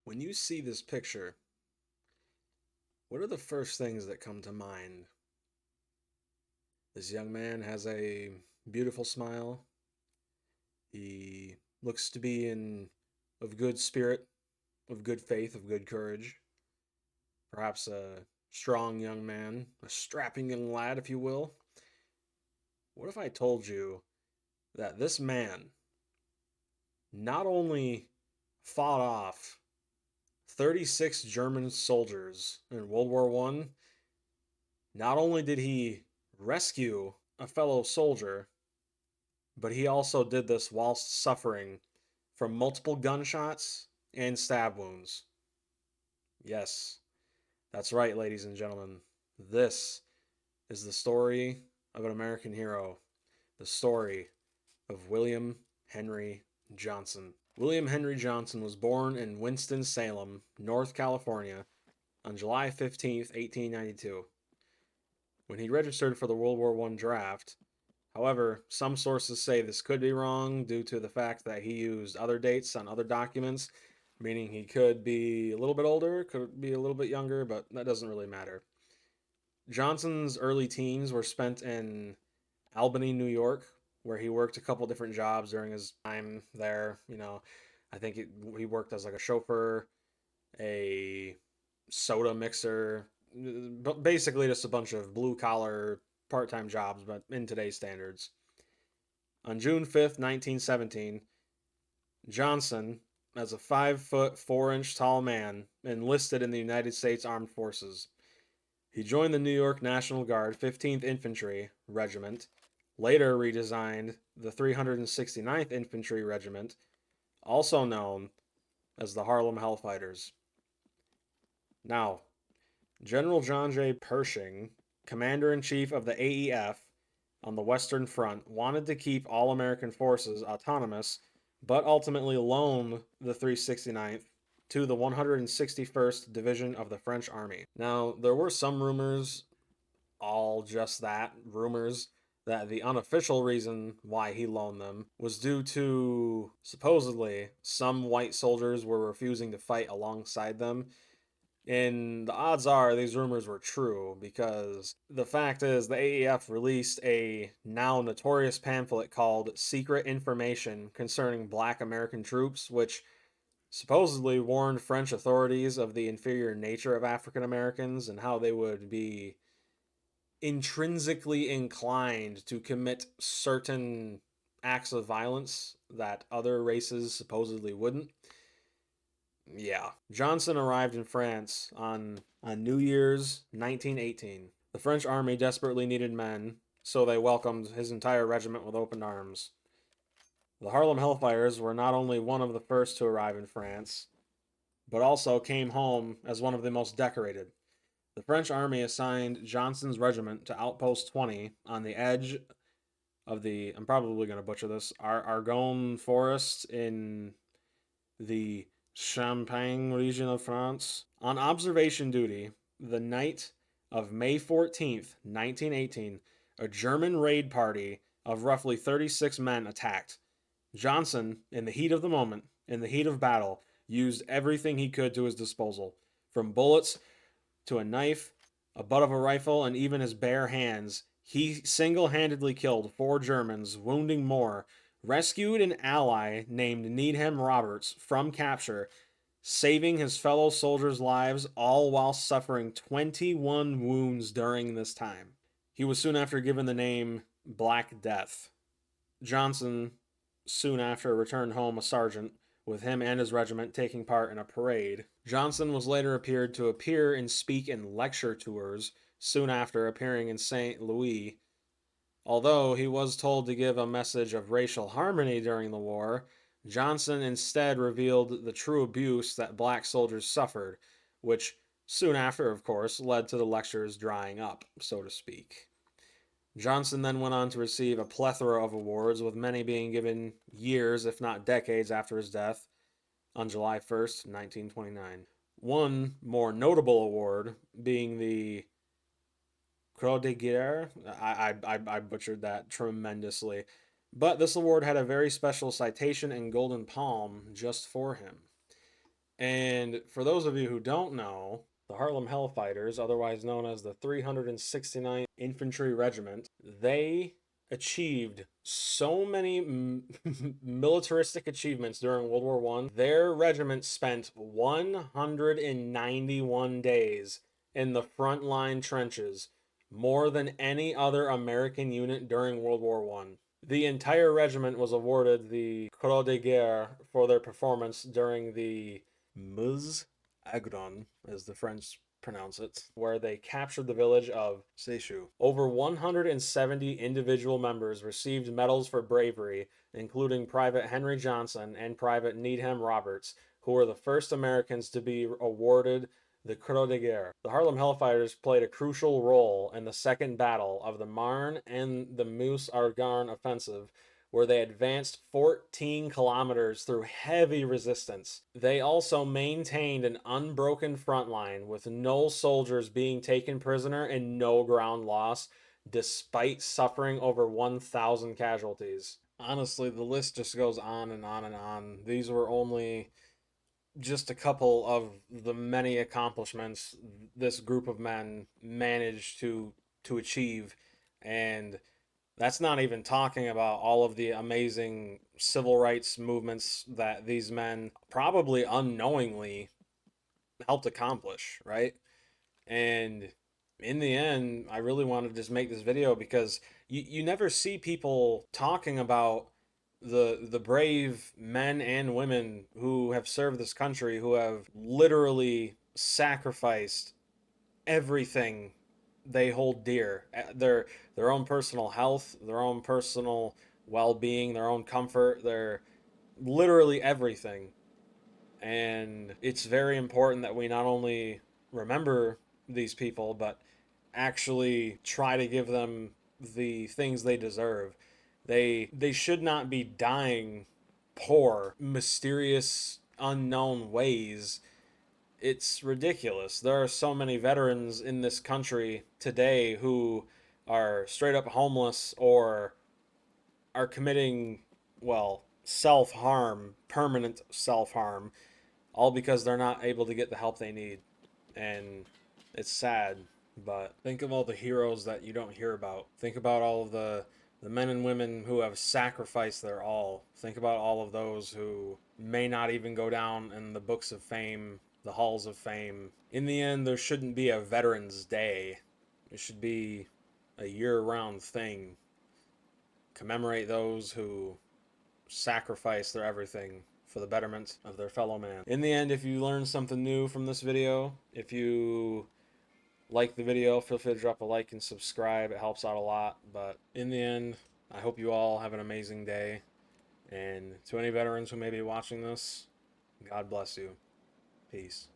When you see this picture, what are the first things that come to mind? This young man has a beautiful smile. He looks to be in of good spirit, of good faith, of good courage. Perhaps a strong young man, a strapping young lad, if you will. What if I told you that this man not only fought off 36 German soldiers in World War One, not only did he rescue a fellow soldier, but he also did this whilst suffering from multiple gunshots and stab wounds. Yes, that's right, ladies and gentlemen. This is the story of an American hero, the story of William Henry Johnson. William Henry Johnson was born in Winston-Salem, North California, on July 15th, 1892. When he registered for the World War I draft, however, some sources say this could be wrong due to the fact that he used other dates on other documents, meaning he could be a little bit older, could be a little bit younger, but that doesn't really matter. Johnson's early teens were spent in Albany, New York, where he worked a couple different jobs during his time there. I think he worked as like a chauffeur, a soda mixer, but basically just a bunch of blue collar part time jobs, but in today's standards. On June 5th, 1917, Johnson, as a 5 foot 4 inch tall man, enlisted in the United States Armed Forces. He joined the New York National Guard 15th Infantry Regiment, later redesigned the 369th Infantry Regiment, also known as the Harlem Hellfighters. Now, General John J. Pershing, Commander in Chief of the AEF on the Western Front, wanted to keep all American forces autonomous, but ultimately loaned the 369th to the 161st Division of the French Army. Now, there were some rumors, all just that, rumors, that the unofficial reason why he loaned them was due to supposedly some white soldiers were refusing to fight alongside them. And the odds are these rumors were true because the fact is the AEF released a now notorious pamphlet called Secret Information Concerning Black American Troops, which supposedly warned French authorities of the inferior nature of African Americans and how they would be intrinsically inclined to commit certain acts of violence that other races supposedly wouldn't. Yeah. Johnson arrived in France on New Year's 1918. The French army desperately needed men, so they welcomed his entire regiment with open arms. The Harlem Hellfighters were not only one of the first to arrive in France, but also came home as one of the most decorated. The French army assigned Johnson's regiment to Outpost 20 on the edge of the, I'm probably going to butcher this, Argonne Forest in the Champagne region of France. On observation duty, the night of May 14th, 1918, a German raid party of roughly 36 men attacked. Johnson, in the heat of the moment, in the heat of battle, used everything he could to his disposal, from bullets to a knife, a butt of a rifle, and even his bare hands. He single handedly killed 4 Germans, wounding more, rescued an ally named Needham Roberts from capture, saving his fellow soldiers' lives, all while suffering 21 wounds during this time. He was soon after given the name Black Death. Johnson soon after returned home a sergeant, with him and his regiment taking part in a parade. Johnson was later appeared to appear and speak in lecture tours, soon after appearing in St. Louis. Although he was told to give a message of racial harmony during the war, Johnson instead revealed the true abuse that black soldiers suffered, which soon after, of course, led to the lectures drying up, so to speak. Johnson then went on to receive a plethora of awards, with many being given years, if not decades, after his death on July 1st, 1929. One more notable award being the Croix de Guerre. I butchered that tremendously. But this award had a very special citation and golden palm just for him. And for those of you who don't know, the Harlem Hellfighters, otherwise known as the 369th Infantry Regiment, they achieved so many militaristic achievements during World War One. Their regiment spent 191 days in the frontline trenches, more than any other American unit during World War One. The entire regiment was awarded the Croix de Guerre for their performance during the Meuse Agron, as the French pronounce it, where they captured the village of Seishu. Over 170 individual members received medals for bravery, including Private Henry Johnson and Private Needham Roberts, who were the first Americans to be awarded the Croix de Guerre. The Harlem Hellfighters played a crucial role in the Second Battle of the Marne and the Meuse Argonne offensive, where they advanced 14 kilometers through heavy resistance. They also maintained an unbroken front line with no soldiers being taken prisoner and no ground loss, despite suffering over 1,000 casualties. Honestly, the list just goes on and on and on. These were only just a couple of the many accomplishments this group of men managed to achieve, and that's not even talking about all of the amazing civil rights movements that these men probably unknowingly helped accomplish, right? And in the end, I really wanted to just make this video because you never see people talking about the brave men and women who have served this country, who have literally sacrificed everything they hold dear, their own personal health, their own personal well-being, their own comfort, their literally everything. And it's very important that we not only remember these people, but actually try to give them the things they deserve. They should not be dying poor, mysterious, unknown ways. It's ridiculous. There are so many veterans in this country today who are straight up homeless or are committing, well, self harm, permanent self harm, all because they're not able to get the help they need. And it's sad, but think of all the heroes that you don't hear about. Think about all of the men and women who have sacrificed their all. Think about all of those who may not even go down in the books of fame, the halls of fame. In the end, there shouldn't be a Veterans Day. It should be a year-round thing. Commemorate those who sacrifice their everything for the betterment of their fellow man. In the end, if you learned something new from this video, if you like the video, feel free to drop a like and subscribe. It helps out a lot. But in the end, I hope you all have an amazing day. And to any veterans who may be watching this, God bless you. Peace.